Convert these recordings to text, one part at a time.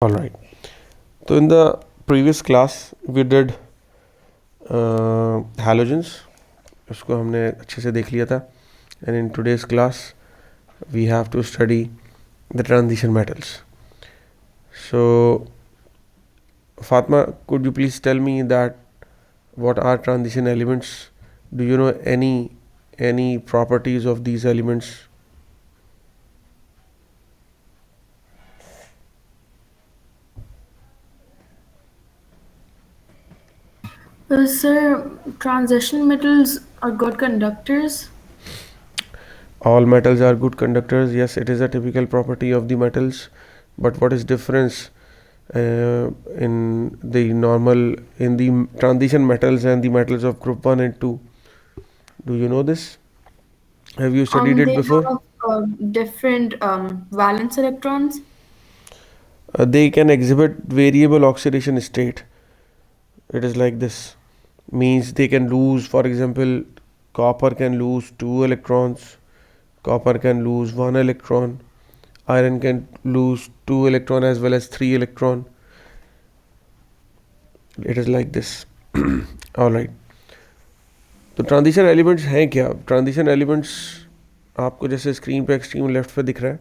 All right. So in the previous class we did halogens. उसको हमने अच्छे से देख लिया था. And in today's class we have to study the transition metals. So Fatma, could you please tell me that what are transition elements? Do you know any properties of these elements? Sir, transition metals are good conductors. All metals are good conductors. Yes, it is a typical property of the metals. But what is difference in the transition metals and the metals of group 1 and 2? Do you know this? Have you studied it They before? have different valence electrons. They can exhibit variable oxidation state. It is like this. Means they can lose, for example, copper can lose 2 electrons, copper can lose 1 electron, iron can lose 2 electron as well as 3 electron. It is like this. All right. तो transition elements हैं क्या? Transition elements आपको जैसे screen पे extreme left पे दिख रहा है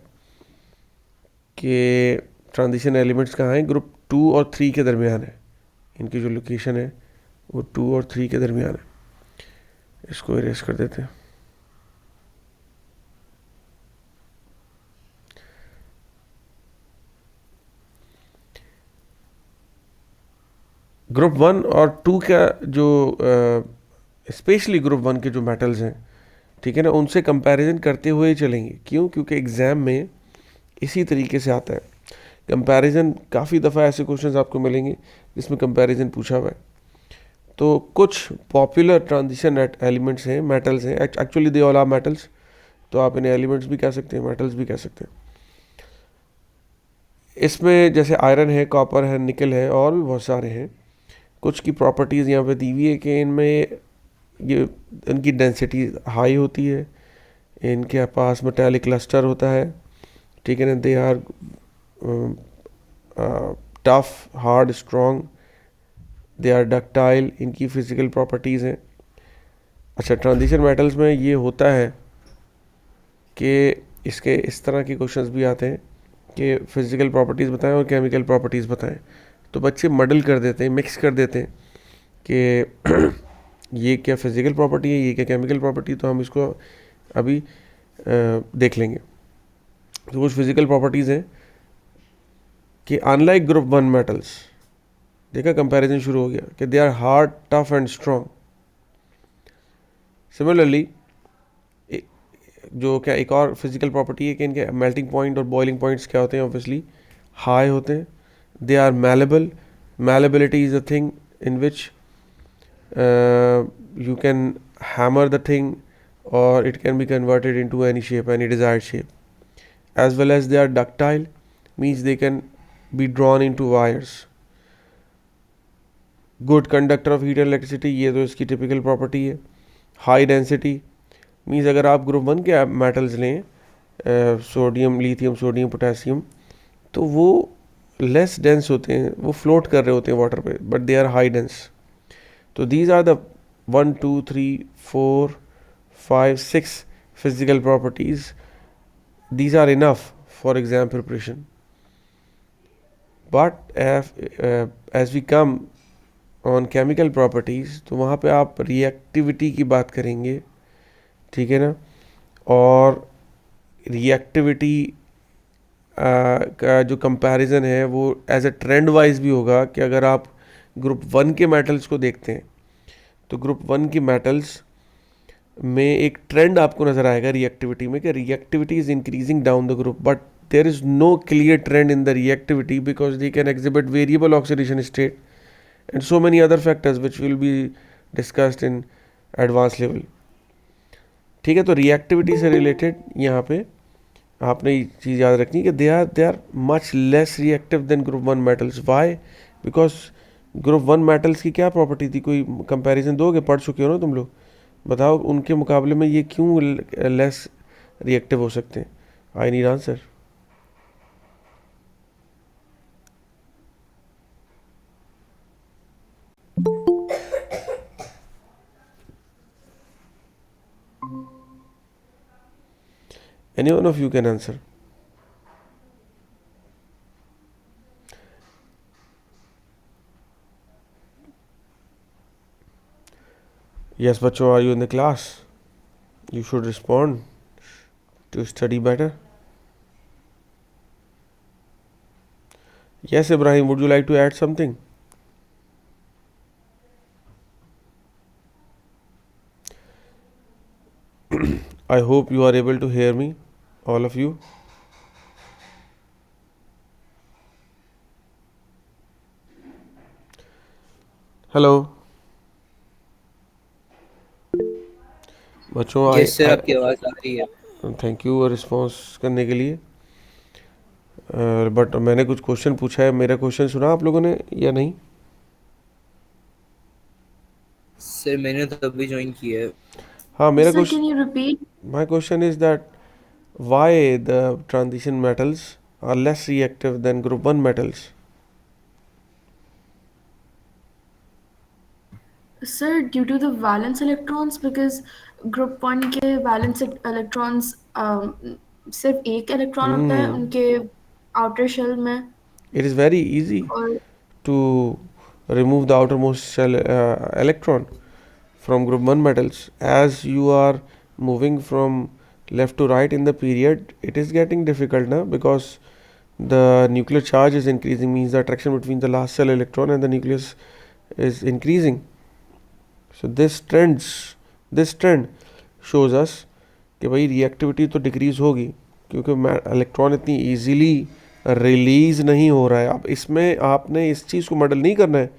कि ट्रांजिशन एलिमेंट्स कहाँ हैं? ग्रुप 2 और 3 के दरमियान है. इनकी जो लोकेशन है वो 2 और 3 के दरमियान है. इसको इरेज कर देते हैं. ग्रुप 1 और 2 का जो स्पेशली ग्रुप 1 के जो मेटल्स हैं, ठीक है ना, उनसे कंपैरिजन करते हुए चलेंगे. क्यों? क्योंकि एग्ज़ाम में इसी तरीके से आता है कंपैरिजन. काफ़ी दफ़ा ऐसे क्वेश्चंस आपको मिलेंगे जिसमें कंपैरिजन पूछा हुआ है. तो कुछ पॉपुलर ट्रांजिशन एलिमेंट्स हैं, मेटल्स हैं. Actually they all are metals. तो आप इन्हें एलिमेंट्स भी कह सकते हैं, मेटल्स भी कह सकते हैं. इसमें जैसे आयरन है, कॉपर है, निकल है, और भी बहुत सारे हैं. कुछ की प्रॉपर्टीज़ यहाँ पे दी हुई है कि इनमें ये इनकी डेंसिटी हाई होती है, इनके पास मेटालिक क्लस्टर होता है, ठीक है ना. They are tough, hard, strong, they are ductile. इनकी फिजिकल प्रॉपर्टीज़ हैं. अच्छा, ट्रांजिशन मेटल्स में ये होता है कि इसके इस तरह के क्वेश्चंस भी आते हैं कि फिजिकल प्रॉपर्टीज़ बताएं और केमिकल प्रॉपर्टीज़ बताएं. तो बच्चे मडल कर देते हैं, मिक्स कर देते हैं कि ये क्या फिजिकल प्रॉपर्टी है, ये क्या केमिकल प्रॉपर्टी. तो हम इसको अभी देख लेंगे. तो कुछ फिजिकल प्रॉपर्टीज़ हैं कि अनलाइक ग्रुप 1 मेटल्स, देखा कंपैरिजन शुरू हो गया कि they are hard, tough and strong. Similarly जो क्या एक और फिजिकल प्रॉपर्टी है कि इनके मेल्टिंग पॉइंट और बॉइलिंग पॉइंट्स क्या होते हैं? ऑब्वियसली हाई होते हैं. They are malleable. Malleability is a thing in which you can hammer the thing or it can be converted into any shape, any desired shape. As well as they are ductile, means they can be drawn into wires. Good conductor of heat and electricity, ये तो इसकी typical property है. High density means अगर आप group 1 के metals लें, sodium, lithium, sodium, potassium, तो वो लेस डेंस होते हैं, वो फ्लोट कर रहे होते हैं वाटर पे, but they are high dense. तो these are the 1, 2, 3, 4, 5, 6 physical properties. These are enough for exam preparation. But as we come on chemical properties, तो वहाँ पे आप रिएक्टिविटी की बात करेंगे, ठीक है ना. और रिएक्टिविटी का जो कंपैरिजन है वो एज अ ट्रेंड वाइज भी होगा कि अगर आप ग्रुप 1 के मेटल्स को देखते हैं तो ग्रुप 1 की मेटल्स में एक ट्रेंड आपको नज़र आएगा रिएक्टिविटी में कि reactivity is increasing down the group. But there is no clear trend in the reactivity because they can exhibit variable oxidation state and so many other factors which will be discussed in advance level. ठीक है, तो reactivity से related यहाँ पे आपने ये चीज़ याद रखनी कि they are much less reactive than group 1 metals. Why? Because group 1 metals की क्या प्रॉपर्टी थी? कोई कंपैरिजन दोगे? पढ़ चुके हो ना तुम लोग. बताओ उनके मुकाबले में ये क्यों लेस रिएक्टिव हो सकते हैं? I need answer. Any one of you can answer. Yes, बच्चों, are you in the class? You should respond to study better. Yes, Ibrahim, would you like to add something? I hope you are able to hear me, all of you. Hello बच्चों, yes sir, आपकी आवाज़ आ रही है। Thank you response करने के लिए। But मैंने कुछ क्वेश्चन पूछा है, मेरा क्वेश्चन सुना आप लोगों ने या नहीं? सर मैंने तो अभी ज्वाइन किया है। हाँ, मेरा Sir, question, can you repeat? My question is that why the transition metals are less reactive than group one metals? Sir, due to the valence electrons, because group 1 के valence electrons सिर्फ एक electron होता है उनके outer shell में। It is very easy और to remove the outermost shell electron from group 1 metals. As you are moving from left to right in the period, it is getting difficult now, because the nuclear charge is increasing, means the attraction between the last shell electron and the nucleus is increasing. So this trend shows us कि भाई reactivity तो decrease होगी, क्योंकि electron इतनी easily release नहीं हो रहा है। अब इसमें आपने इस चीज़ को मॉडल नहीं करना है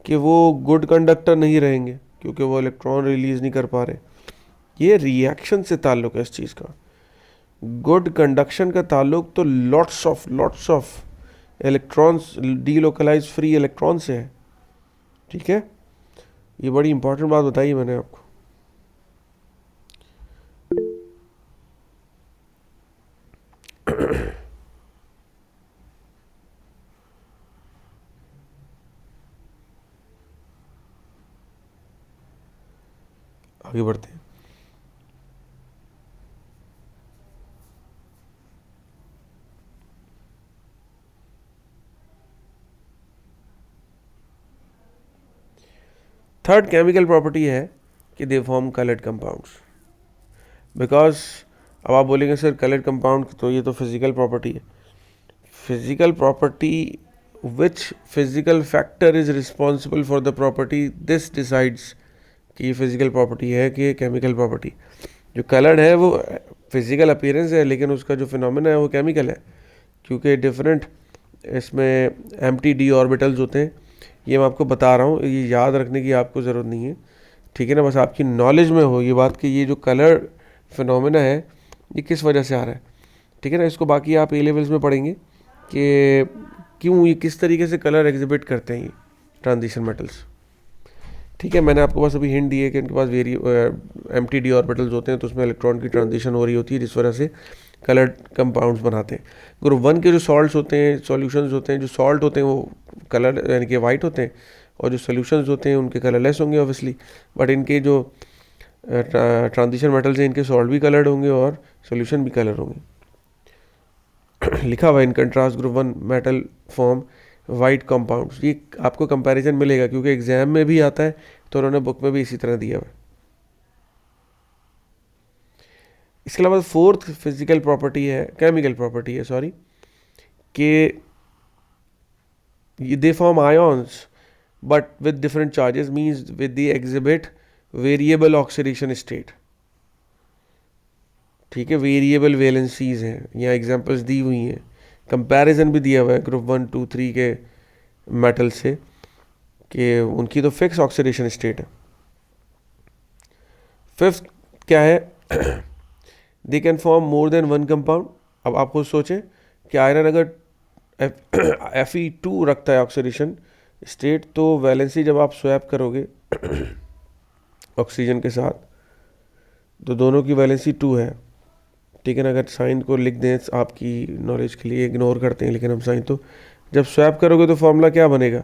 कि वो गुड कंडक्टर नहीं रहेंगे क्योंकि वो इलेक्ट्रॉन रिलीज नहीं कर पा रहे। ये रिएक्शन से ताल्लुक है इस चीज़ का। गुड कंडक्शन का ताल्लुक तो lots of electrons, delocalise free electron से है। ठीक है, ये बड़ी इंपॉर्टेंट बात बताई मैंने आपको। आगे बढ़ते हैं। थर्ड केमिकल प्रॉपर्टी है कि they form coloured compounds. Because अब आप बोलेंगे सर कलर्ड कंपाउंड तो ये तो फिजिकल प्रॉपर्टी है। Physical property, which physical factor is responsible for the property, this decides कि ये फिजिकल प्रॉपर्टी है कि ये केमिकल प्रॉपर्टी। जो कलर्ड है वो फिजिकल अपीयरेंस है, लेकिन उसका जो फिनोमेना है वो केमिकल है, क्योंकि डिफरेंट इसमें एम्प्टी डी ऑर्बिटल्स होते हैं। ये मैं आपको बता रहा हूँ, ये याद रखने की आपको ज़रूरत नहीं है, ठीक है ना, बस आपकी नॉलेज में हो ये बात कि ये जो कलर फिनोमेना है ये किस वजह से आ रहा है। ठीक है ना, इसको बाकी आप ए लेवल्स में पढ़ेंगे कि क्यों ये किस तरीके से कलर एग्जिबिट करते हैं ये ट्रांजिशन मेटल्स। ठीक है, मैंने आपको बस अभी हिंट दी है कि इनके पास एम्प्टी डी ऑर्बिटल्स होते हैं, तो उसमें इलेक्ट्रॉन की ट्रांजिशन हो रही होती है, जिस वजह से कलर्ड कंपाउंड्स बनाते हैं। ग्रुप वन के जो सॉल्ट्स होते हैं, सॉल्यूशंस होते हैं, जो सॉल्ट होते हैं वो कलर यानी कि वाइट होते हैं, और जो सोल्यूशंस होते हैं उनके कलरलेस होंगे ऑब्वियसली। बट इनके जो ट्रांजिशन मेटल्स हैं इनके सॉल्ट भी कलर्ड होंगे और सोल्यूशन भी कलर होंगे। लिखा हुआ in contrast group one metal form white compounds. ये आपको कंपैरिजन मिलेगा क्योंकि एग्जाम में भी आता है, तो उन्होंने बुक में भी इसी तरह दिया हुआ है। इसके अलावा फोर्थ फिजिकल प्रॉपर्टी है, केमिकल प्रॉपर्टी है सॉरी, कि they form ions but with different charges, means with the exhibit variable oxidation state. ठीक है, वेरिएबल वैलेंसीज हैं, यहाँ एग्जांपल्स दी हुई हैं, कंपैरिजन भी दिया हुआ है ग्रुप 1, 2, 3 के मेटल से कि उनकी तो फिक्स ऑक्सीडेशन स्टेट है। फिफ्थ क्या है, they can form more than one compound. अब आप खुद सोचें कि आयरन अगर Fe2 रखता है ऑक्सीडेशन स्टेट, तो वैलेंसी जब आप स्वैप करोगे ऑक्सीजन के साथ तो दोनों की वैलेंसी 2 है। ठीक है ना, अगर साइन को लिख दें आपकी नॉलेज के लिए, इग्नोर करते हैं लेकिन हम साइन, तो जब स्वैप करोगे तो फॉर्मूला क्या बनेगा,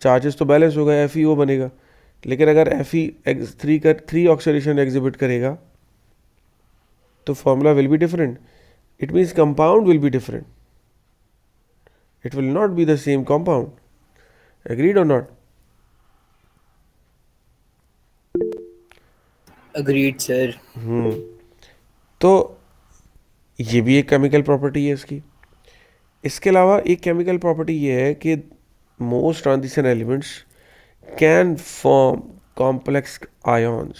चार्जेस तो बैलेंस होगा, FeO बनेगा। लेकिन अगर Fe3 का 3 ऑक्सीडेशन एग्जिबिट करेगा तो formula will be different. It means compound will be different. It will not be the same compound. Agreed or not? Agreed, sir. तो ये भी एक केमिकल प्रॉपर्टी है इसकी. इसके अलावा एक केमिकल प्रॉपर्टी ये है कि most transition elements can form complex ions.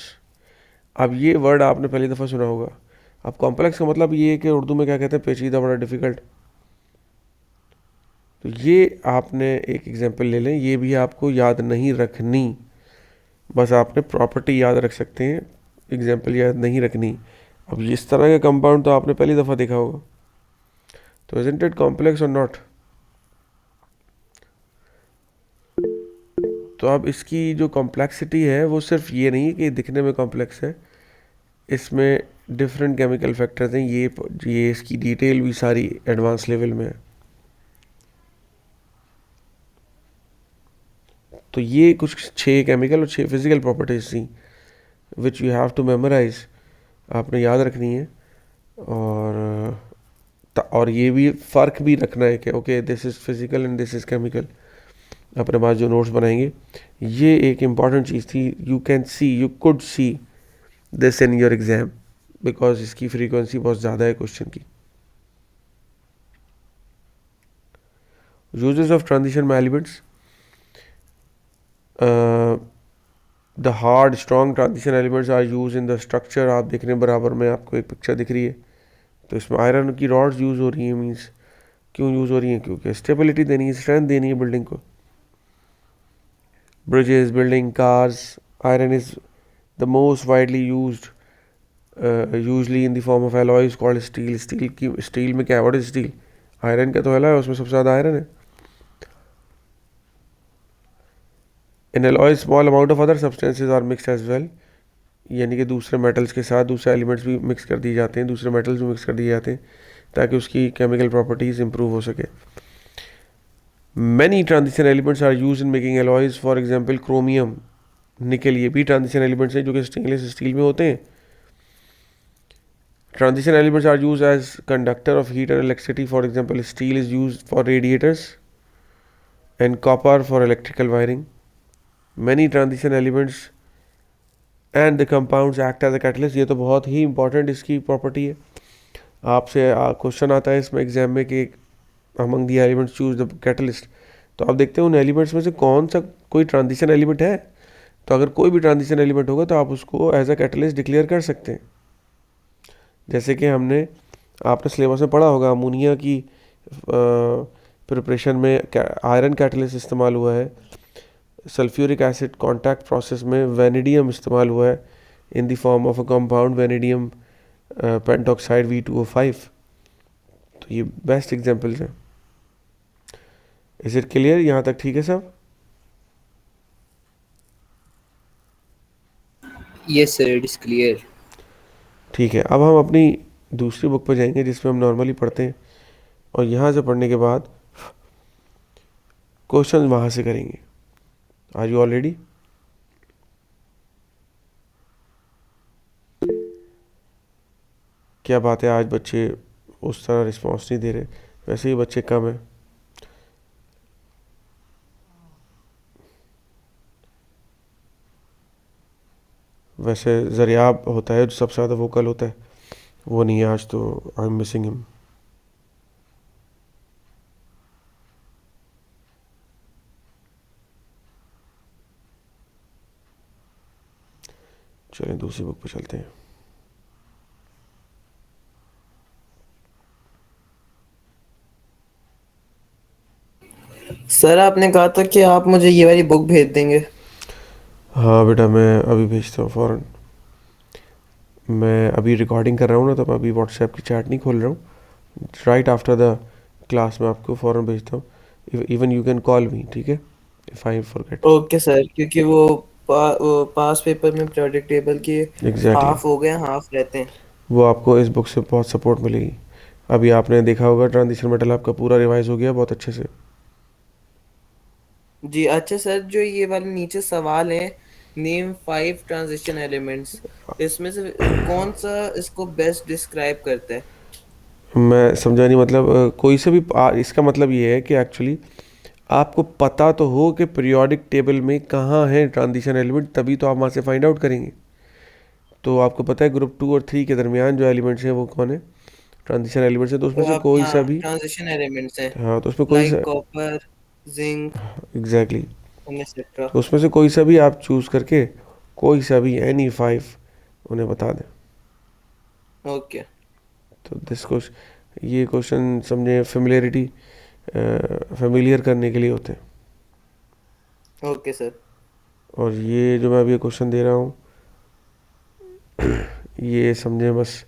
अब ये वर्ड आपने पहली दफ़ा सुना होगा. अब कॉम्प्लेक्स का मतलब ये है कि उर्दू में क्या कहते हैं, पेचीदा, बड़ा डिफ़िकल्ट. तो ये आपने एक एग्जांपल ले लें, ये भी आपको याद नहीं रखनी, बस आपने प्रॉपर्टी याद रख सकते हैं, एग्जांपल याद नहीं रखनी. अब इस तरह का कंपाउंड तो आपने पहली दफ़ा देखा होगा. तो इजंट इट कॉम्प्लेक्स और नॉट. तो अब इसकी जो कॉम्प्लेक्सिटी है वो सिर्फ ये नहीं है कि दिखने में कॉम्प्लेक्स है, इसमें डिफरेंट केमिकल फैक्टर्स हैं. ये इसकी डिटेल भी सारी एडवांस लेवल में है. तो ये कुछ 6 केमिकल और 6 फिजिकल प्रॉपर्टीज थी which you have to memorise. आपने याद रखनी है. और ये भी फ़र्क भी रखना है कि okay this is physical and this is chemical. अपने पास जो नोट्स बनाएंगे, ये एक इम्पॉर्टेंट चीज़ थी. You could see this in your exam because इसकी फ्रीक्वेंसी बहुत ज़्यादा है क्वेश्चन की. Uses of transition elements. The hard strong transition elements are use in the structure. आप देख रहे हैं बराबर में आपको एक पिक्चर दिख रही है, तो इसमें आयरन की रॉड्स यूज़ हो रही हैं. मीन्स क्यों यूज़ हो रही हैं? क्योंकि स्टेबिलिटी देनी है, स्ट्रेंथ देनी है बिल्डिंग को. Bridges, building, cars. Iron is the most widely used usually in the form of alloys called steel. Steel में क्या है? What is steel? आयरन का तो एलॉय है, उसमें सबसे ज़्यादा आयरन है. In alloy small amount of other substances are mix as well. यानी कि दूसरे मेटल्स के साथ दूसरे एलिमेंट्स भी मिक्स कर दिए जाते हैं, दूसरे मेटल्स भी मिक्स कर दिए जाते हैं ताकि उसकी केमिकल प्रॉपर्टीज़ इंप्रूव हो सके. Many transition elements are use in making alloys. For example chromium, nickel, ये भी ट्रांजिशन एलिमेंट्स हैं जो कि स्टेनलेस स्टील में होते हैं. Transition elements are use as conductor of heat and electricity. For example steel is use for radiators and copper for electrical wiring. Many transition elements and the compounds act as a catalyst. ये तो बहुत ही important इसकी property है. आपसे question आता है इसमें exam में कि among the elements choose the catalyst. तो आप देखते हैं उन एलिमेंट्स में से कौन सा कोई ट्रांजिशन एलिमेंट है. तो अगर कोई भी ट्रांजिशन एलिमेंट होगा तो आप उसको एज अ कैटलिस्ट डिक्लेयर कर सकते हैं. जैसे कि आपने सिलेबस में पढ़ा होगा, अमोनिया की प्रिपरेशन में आयरन कैटलिस्ट इस्तेमाल हुआ है. सल्फ्यूरिक एसिड कॉन्टैक्ट प्रोसेस में वेनेडियम इस्तेमाल हुआ है in the form of a compound vanadium pentoxide V2O5. तो ये बेस्ट एग्जांपल्स हैं. Is it clear? यहाँ तक ठीक है सब? Yes, sir. It is clear. ठीक है. अब हम अपनी दूसरी बुक पर जाएंगे जिसमें हम नॉर्मली पढ़ते हैं, और यहाँ से पढ़ने के बाद क्वेश्चन वहाँ से करेंगे. Are you all ready? क्या बात है, आज बच्चे उस तरह रिस्पॉन्स नहीं दे रहे. वैसे ही बच्चे कम हैं. वैसे ज़रियाब होता है जो सबसे ज़्यादा वोकल होता है, वो नहीं है आज, तो आई एम मिसिंग हिम. चलें दूसरी बुक पे चलते हैं. सर आपने कहा था कि आप मुझे ये वाली बुक भेज देंगे. हाँ बेटा, मैं अभी भेजता हूँ फ़ौरन. मैं अभी रिकॉर्डिंग कर रहा हूँ ना, तो मैं अभी व्हाट्सएप की चैट नहीं खोल रहा हूँ. राइट आफ्टर द क्लास में आपको फ़ौरन भेजता हूँ. इवन यू कैन कॉल मी, ठीक है, if I forget. Okay sir, क्योंकि वो पास पेपर में प्रोजेक्ट टेबल के एग्जैक्टली, हाफ हो गए, हाफ रहते हैं. वो आपको इस बुक से बहुत सपोर्ट मिलेगी. अभी आपने देखा होगा ट्रांजिशन मेटल आपका पूरा रिवाइज हो गया बहुत अच्छे से. जी अच्छा सर, जो ये वाले नीचे सवाल हैं नेम 5 ट्रांजिशन एलिमेंट्स, इसमें से कौन सा इसको बेस्ट डिस्क्राइब करता है? मैं समझा नहीं, मतलब कोई से भी इसका मतलब ये है कि एक्चुअली आपको पता तो हो कि पीरियोडिक टेबल में कहाँ है ट्रांजिशन एलिमेंट, तभी तो आप वहाँ से फाइंड आउट करेंगे। तो आपको पता है ग्रुप 2 और 3 के दरमियान जो एलिमेंट्स हैं वो कौन है, ट्रांजिशन एलिमेंट्स है, तो उसमें तो से आप कोई सा हाँ भी। ट्रांजिशन एलिमेंट्स हैं, हाँ, तो उसमें कोई सा। Like copper, zinc exactly. Etcetera. तो उसमें से कोई सा भी आप चूज़ करके कोई सा भी एनी 5 उन्हें बता दें। ओके तो दिस क्वेश्चन, ये क्वेश्चन समझे फेमिलियरिटी, फेमिलियर करने के लिए होते हैं। Okay sir. और ये जो मैं अभी क्वेश्चन दे रहा हूँ ये समझे बस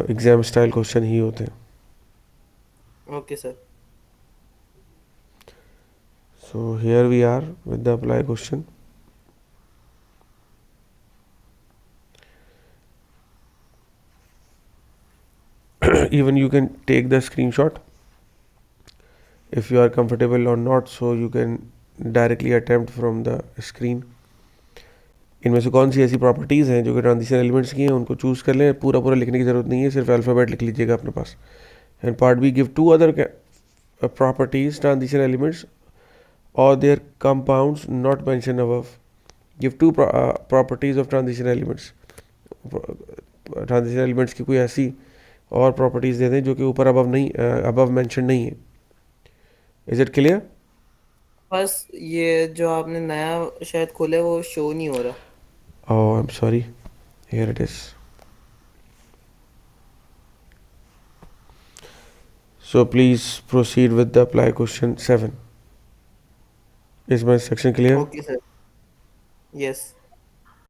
एग्ज़ाम स्टाइल क्वेश्चन ही होते हैं। Okay sir. So here we are with the apply question. Even you can take the screenshot if you are comfortable or not, so you can directly attempt from the screen. इनमें से कौन सी ऐसी properties हैं जो कि transition elements की हैं, उनको चूज़ कर लें। पूरा पूरा लिखने की ज़रूरत नहीं है, सिर्फ अल्फ़ाबेट लिख लीजिएगा अपने पास। And part B, give 2 other properties transition elements or their compounds not mentioned above. Give 2 properties of transition elements. Transition elements की कोई ऐसी और प्रॉपर्टीज़ दे दें जो कि ऊपर अबव मेंशन नहीं है। Is it clear? बस ये जो आपने नया शायद खोला है वो शो नहीं हो रहा। Oh I am sorry, here it is. So please proceed with the apply question 7। Is my section clear? Okay sir. Yes.